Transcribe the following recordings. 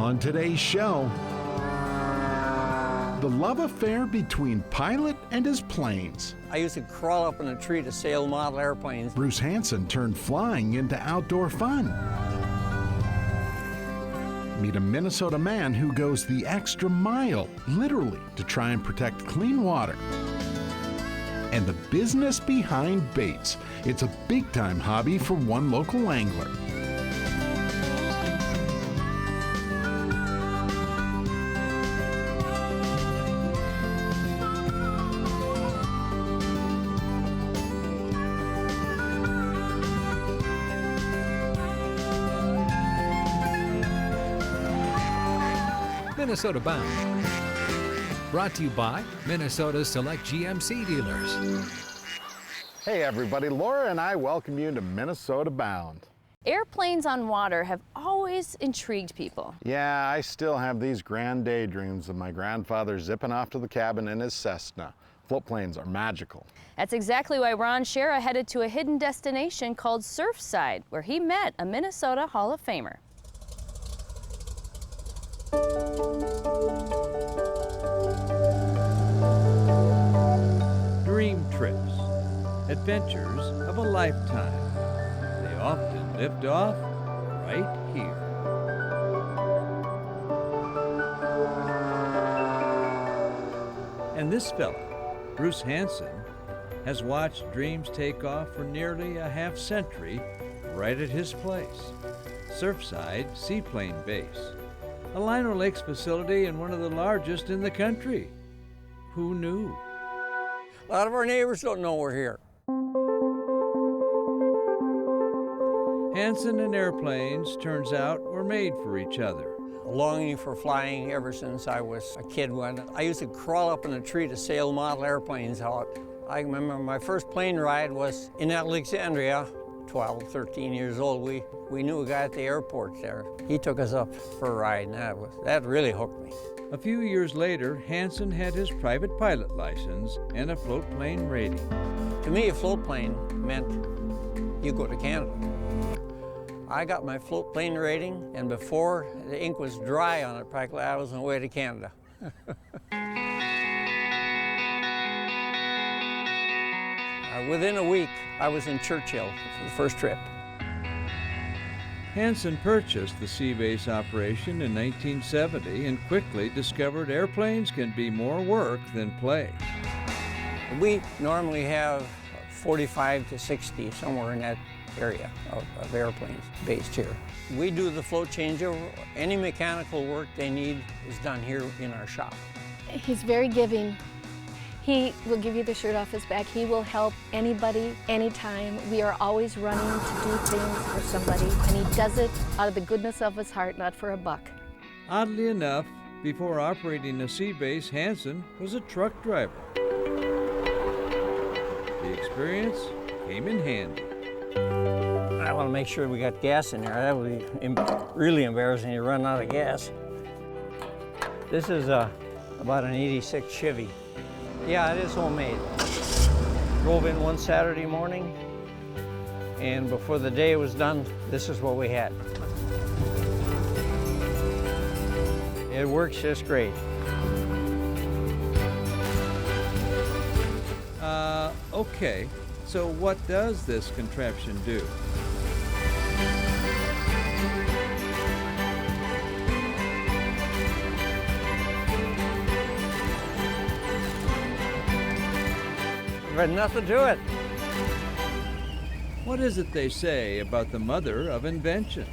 On today's show, the love affair between pilot and his planes. I used to crawl up in a tree to sail model airplanes. Bruce Hansen turned flying into outdoor fun. Meet a Minnesota man who goes the extra mile, literally, to try and protect clean water. And the business behind baits. It's a big-time hobby for one local angler. Minnesota Bound. Brought to you by Minnesota's select GMC dealers. Hey everybody, Laura and I welcome you to Minnesota Bound. Airplanes on water have always intrigued people. Yeah, I still have these grand daydreams of my grandfather zipping off to the cabin in his Cessna. Float planes are magical. That's exactly why Ron Schara headed to a hidden destination called Surfside, where he met a Minnesota Hall of Famer. Dream trips, adventures of a lifetime. They often lift off right here. And this fella, Bruce Hansen, has watched dreams take off for nearly a half-century right at his place, Surfside Seaplane Base, a Lino Lakes facility and one of the largest in the country. Who knew? A lot of our neighbors don't know we're here. Hansen and airplanes, turns out, were made for each other. A longing for flying ever since I was a kid. When I used to crawl up in a tree to sail model airplanes out. I remember my first plane ride was in Alexandria, 12, 13 years old. We knew a guy at the airport there. He took us up for a ride, and that really hooked me. A few years later, Hansen had his private pilot license and a float plane rating. To me, a float plane meant you go to Canada. I got my float plane rating, and before the ink was dry on it, practically, I was on the way to Canada. Within a week, I was in Churchill for the first trip. Hansen purchased the sea base operation in 1970 and quickly discovered airplanes can be more work than play. We normally have 45 to 60, somewhere in that area of airplanes based here. We do the float changeover. Any mechanical work they need is done here in our shop. He's very giving. He will give you the shirt off his back. He will help anybody, anytime. We are always running to do things for somebody, and he does it out of the goodness of his heart, not for a buck. Oddly enough, before operating a sea base, Hansen was a truck driver. The experience came in handy. I want to make sure we got gas in there. That would be really embarrassing to run out of gas. This is about an 86 Chevy. Yeah, it is homemade. Drove in one Saturday morning, and before the day was done, this is what we had. It works just great. Okay, so what does this contraption do? But nothing to it. What is it they say about the mother of invention?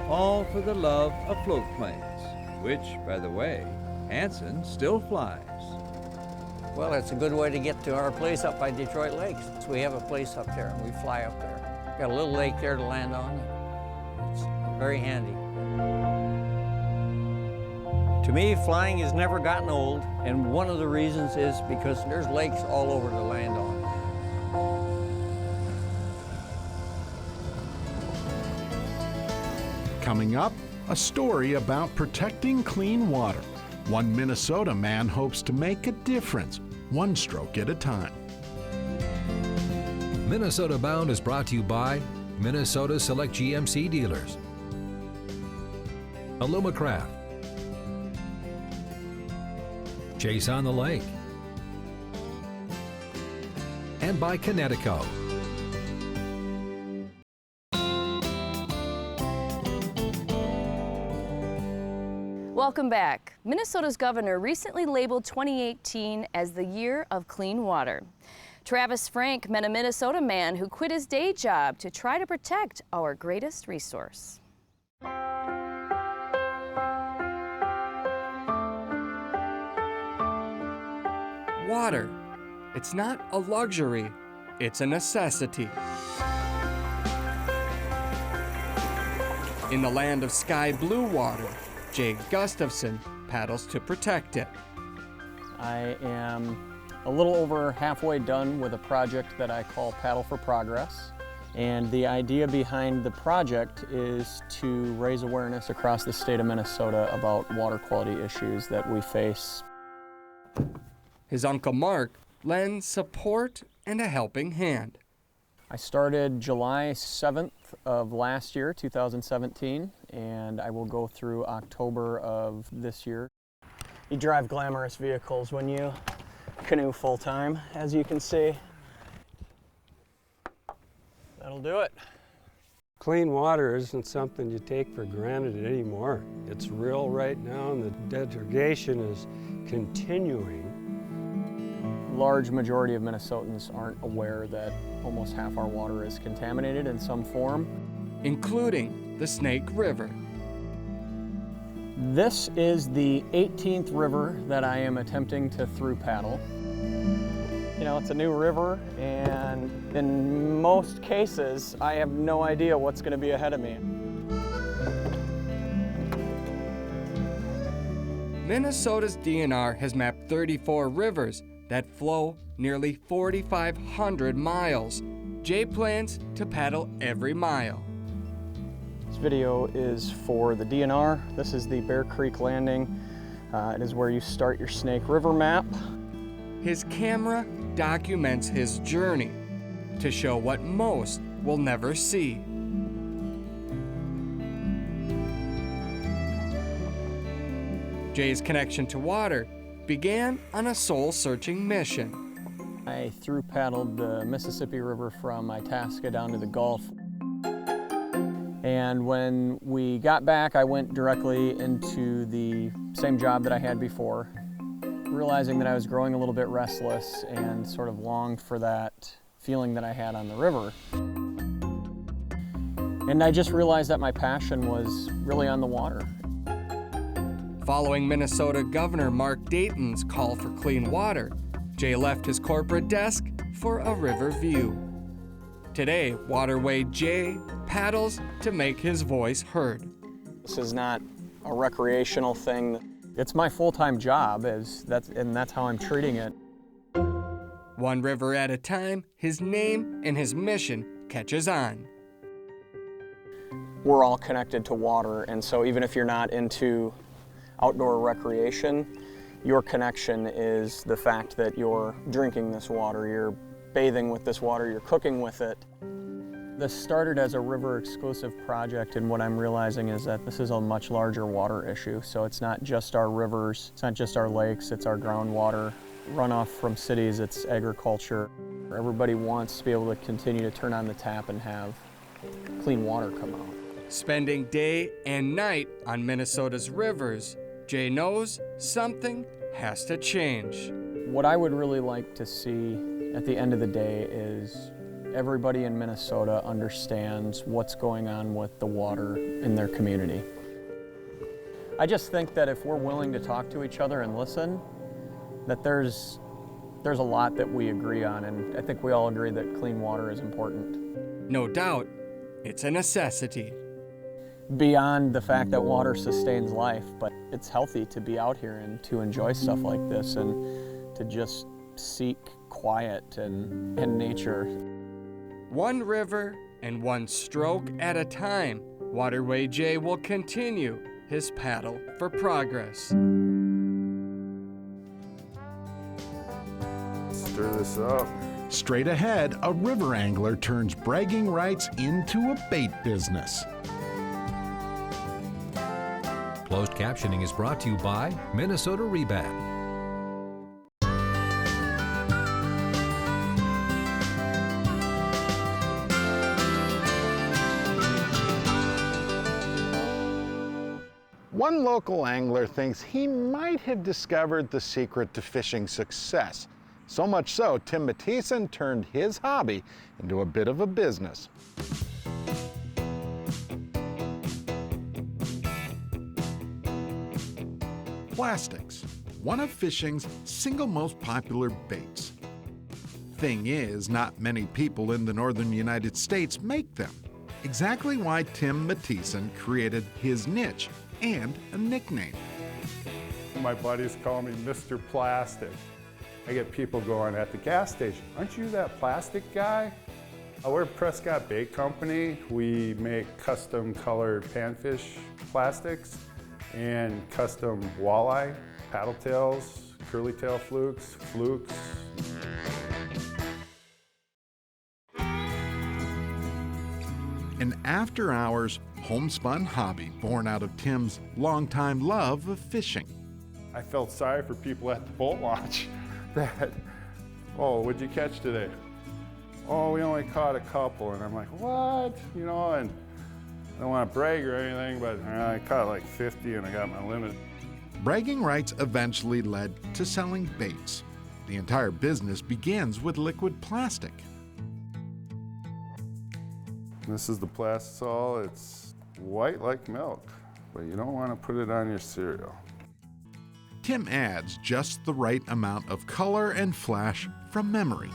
All for the love of float planes, which, by the way, Hansen still flies. Well, it's a good way to get to our place up by Detroit Lakes. So we have a place up there, and we fly up there. Got a little lake there to land on. It's very handy. To me, flying has never gotten old, and one of the reasons is because there's lakes all over to land on. Coming up, a story about protecting clean water. One Minnesota man hopes to make a difference, one stroke at a time. Minnesota Bound is brought to you by Minnesota Select GMC dealers. Alumacraft, Chase on the Lake, and by Connecticut. Welcome back. Minnesota's governor recently labeled 2018 as the year of clean water. Travis Frank met a Minnesota man who quit his day job to try to protect our greatest resource. Water. It's not a luxury, it's a necessity. In the land of sky blue water, Jay Gustafson paddles to protect it. I am a little over halfway done with a project that I call Paddle for Progress. And the idea behind the project is to raise awareness across the state of Minnesota about water quality issues that we face. His Uncle Mark lends support and a helping hand. I started July 7th of last year, 2017, and I will go through October of this year. You drive glamorous vehicles when you canoe full-time, as you can see. That'll do it. Clean water isn't something you take for granted anymore. It's real right now, and the degradation is continuing. Large majority of Minnesotans aren't aware that almost half our water is contaminated in some form, including the Snake River. This is the 18th river that I am attempting to through paddle. You know, it's a new river, and in most cases, I have no idea what's going to be ahead of me. Minnesota's DNR has mapped 34 rivers that flow nearly 4,500 miles. Jay plans to paddle every mile. This video is for the DNR. This is the Bear Creek Landing. It is where you start your Snake River map. His camera documents his journey to show what most will never see. Jay's connection to water began on a soul-searching mission. I through paddled the Mississippi River from Itasca down to the Gulf. And when we got back, I went directly into the same job that I had before, realizing that I was growing a little bit restless and sort of longed for that feeling that I had on the river. And I just realized that my passion was really on the water. Following Minnesota Governor Mark Dayton's call for clean water, Jay left his corporate desk for a river view. Today, Waterway Jay paddles to make his voice heard. This is not a recreational thing. It's my full-time job, and that's how I'm treating it. One river at a time, his name and his mission catches on. We're all connected to water, and so even if you're not into outdoor recreation, your connection is the fact that you're drinking this water, you're bathing with this water, you're cooking with it. This started as a river exclusive project, and what I'm realizing is that this is a much larger water issue. So it's not just our rivers, it's not just our lakes, it's our groundwater, runoff from cities, it's agriculture. Everybody wants to be able to continue to turn on the tap and have clean water come out. Spending day and night on Minnesota's rivers, Jay knows something has to change. What I would really like to see at the end of the day is everybody in Minnesota understands what's going on with the water in their community. I just think that if we're willing to talk to each other and listen, that there's a lot that we agree on, and I think we all agree that clean water is important. No doubt, it's a necessity. Beyond the fact that water sustains life, but it's healthy to be out here and to enjoy stuff like this and to just seek quiet and nature. One river and one stroke at a time, Waterway Jay will continue his paddle for progress. Stir this up. Straight ahead, a river angler turns bragging rights into a bait business. Closed captioning is brought to you by Minnesota Rebab. One local angler thinks he might have discovered the secret to fishing success. So much so, Tim Mathieson turned his hobby into a bit of a business. Plastics, one of fishing's single most popular baits. Thing is, not many people in the northern United States make them. Exactly why Tim Mathieson created his niche and a nickname. My buddies call me Mr. Plastic. I get people going at the gas station, aren't you that plastic guy? We're a Prescott Bait Company. We make custom colored panfish plastics and custom walleye, paddle tails, curly tail flukes. An after-hours, homespun hobby born out of Tim's longtime love of fishing. I felt sorry for people at the boat launch that, oh, what'd you catch today? Oh, we only caught a couple. And I'm like, what? You know, and I don't want to brag or anything, but I caught like 50 and I got my limit. Bragging rights eventually led to selling baits. The entire business begins with liquid plastic. This is the plastisol. It's white like milk, but you don't want to put it on your cereal. Tim adds just the right amount of color and flash from memory.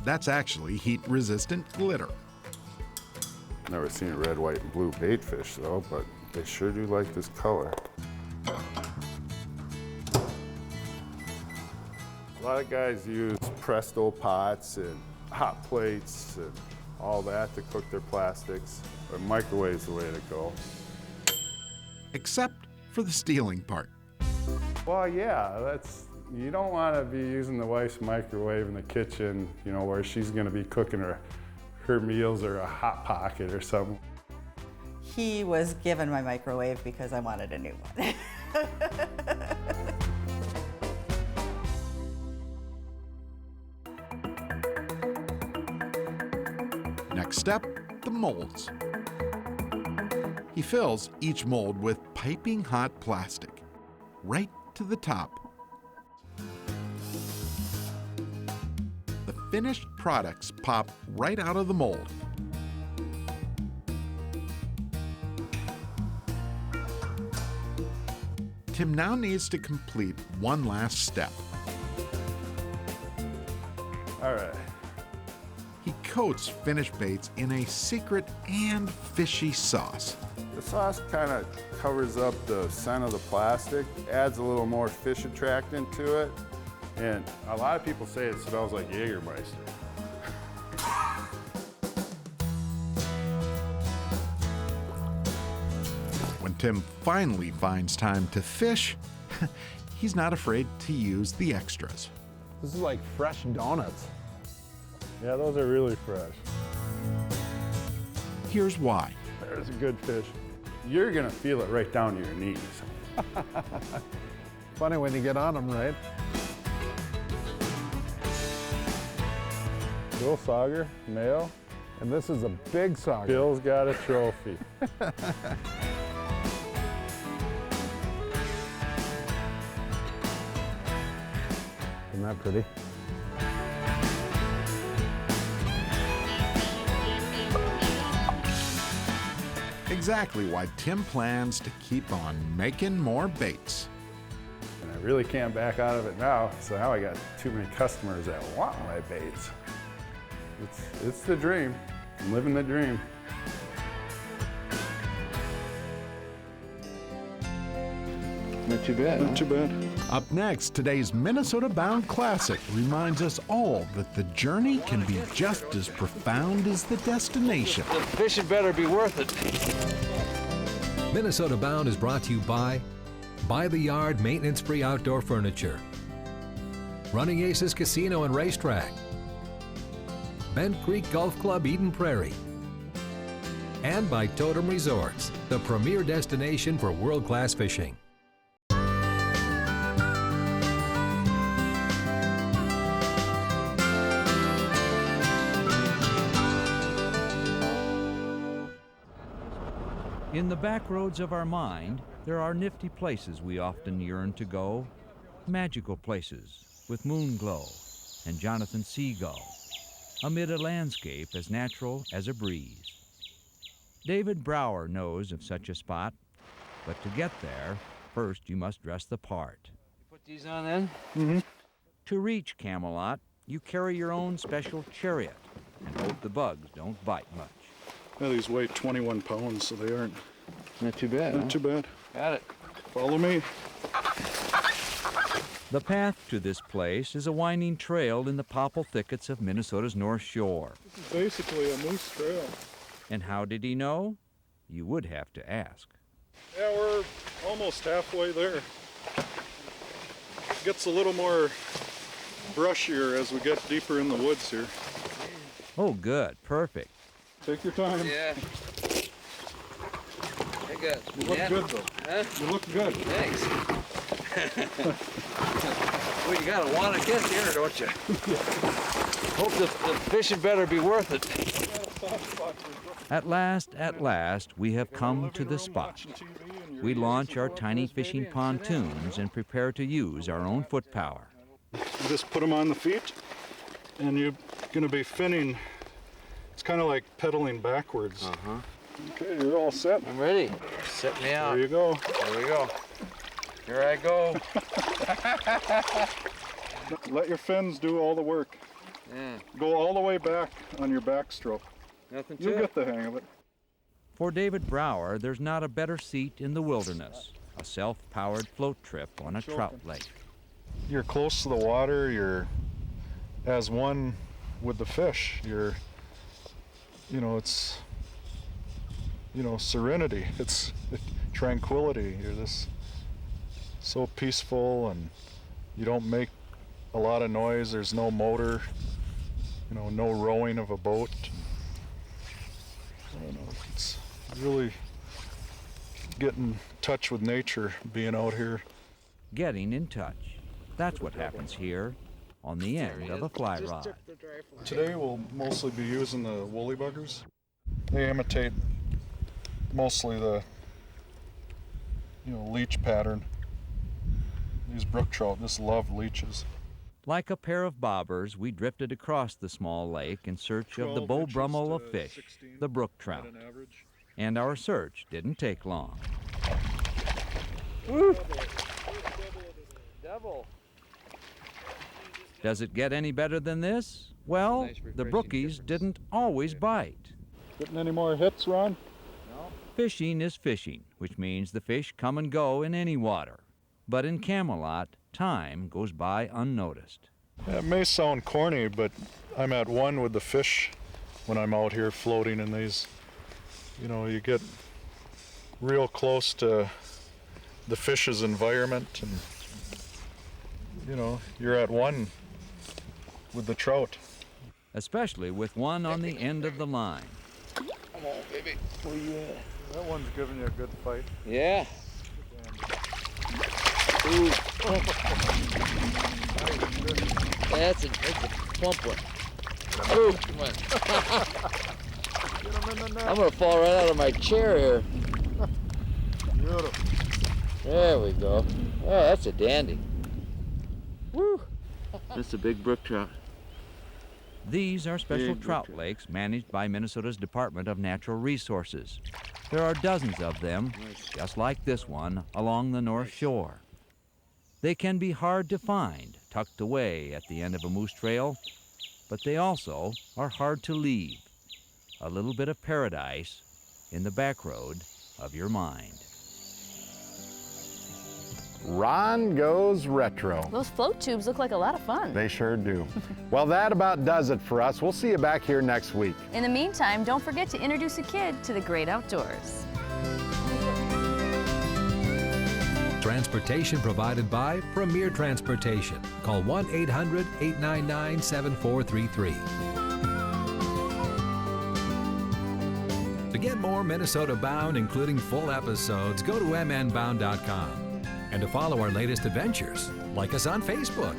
That's actually heat-resistant glitter. Never seen a red, white, and blue bait fish though, but they sure do like this color. A lot of guys use Presto pots and hot plates and all that to cook their plastics, but microwave's the way to go. Except for the stealing part. Well, yeah, you don't want to be using the wife's microwave in the kitchen, you know, where she's going to be cooking her meals or a Hot Pocket or something. He was given my microwave because I wanted a new one. Next step, the molds. He fills each mold with piping hot plastic, right to the top. The finished products pop right out of the mold. Tim now needs to complete one last step. All right. He coats finished baits in a secret and fishy sauce. The sauce kind of covers up the scent of the plastic, adds a little more fish attractant to it, and a lot of people say it smells like Jägermeister. When Tim finally finds time to fish, he's not afraid to use the extras. This is like fresh donuts. Yeah, those are really fresh. Here's why. There's a good fish. You're gonna feel it right down to your knees. Funny when you get on them, right? Little sauger, male. And this is a big sauger. Bill's got a trophy. Isn't that pretty? Exactly why Tim plans to keep on making more baits. And I really can't back out of it now, so now I got too many customers that want my baits. It's the dream. I'm living the dream. Not too bad. Not too bad. Up next, today's Minnesota-bound classic reminds us all that the journey can be just as profound as the destination. The fish had better be worth it. Minnesota Bound is brought to you by the Yard Maintenance-Free Outdoor Furniture, Running Aces Casino and Racetrack, Bent Creek Golf Club Eden Prairie, and by Totem Resorts, the premier destination for world-class fishing. In the back roads of our mind, there are nifty places we often yearn to go, magical places with moon glow and Jonathan Seagull, amid a landscape as natural as a breeze. David Brower knows of such a spot, but to get there, first you must dress the part. You put these on then? Mm-hmm. To reach Camelot, you carry your own special chariot and hope the bugs don't bite much. Yeah, these weigh 21 pounds, so they aren't Not too bad. not too bad. Got it. Follow me. The path to this place is a winding trail in the popple thickets of Minnesota's North Shore. This is basically a moose trail. And how did he know? You would have to ask. Yeah, we're almost halfway there. It gets a little more brushier as we get deeper in the woods here. Oh, good. Perfect. Take your time. Yeah. I got You look good, though. Huh? You look good. Thanks. Well, you gotta want to get there, don't you? Hope the fishing better be worth it. At last, we have come to the spot. We launch our tiny fishing pontoons and prepare to use our own foot power. You just put them on the feet, and you're going to be finning. It's kind of like pedaling backwards. Uh-huh. Okay, you're all set. I'm ready. Set me out. There you go. There we go. Here I go. Let your fins do all the work. Yeah. Go all the way back on your backstroke. Nothing to You'll it. get the hang of it. For David Brower, there's not a better seat in the wilderness, a self-powered float trip on a trout lake. You're close to the water. You're as one with the fish. You're, it's, serenity. It's tranquility. You're this so peaceful, and you don't make a lot of noise. There's no motor, no rowing of a boat. I don't know. It's really getting in touch with nature, being out here. Getting in touch. That's what happens here on the end of a fly rod. Today we'll mostly be using the woolly buggers. They imitate mostly the leech pattern. These brook trout just love leeches. Like a pair of bobbers, we drifted across the small lake in search of the Beau Brummel of fish, the brook trout. And our search didn't take long. Woo. Double. Does it get any better than this? Well, the brookies didn't always bite. Getting any more hits, Ron? No. Fishing is fishing, which means the fish come and go in any water. But in Camelot, time goes by unnoticed. Yeah, it may sound corny, but I'm at one with the fish when I'm out here floating in these. You get real close to the fish's environment, and you're at one with the trout. Especially with one on the end of the line. Come on, baby. Where you at? That one's giving you a good fight. Yeah. Ooh. That's a plump one. Ooh, come on. I'm gonna fall right out of my chair here. Beautiful. There we go. Oh, that's a dandy. Woo. That's a big brook trout. These are special Big trout brook lakes managed by Minnesota's Department of Natural Resources. There are dozens of them, just like this one, along the North Shore. They can be hard to find, tucked away at the end of a moose trail, but they also are hard to leave. A little bit of paradise in the back road of your mind. Ron goes retro. Those float tubes look like a lot of fun. They sure do. Well, that about does it for us. We'll see you back here next week. In the meantime, don't forget to introduce a kid to the great outdoors. Transportation provided by Premier Transportation. Call 1-800-899-7433. To get more Minnesota Bound, including full episodes, go to mnbound.com. And to follow our latest adventures, like us on Facebook.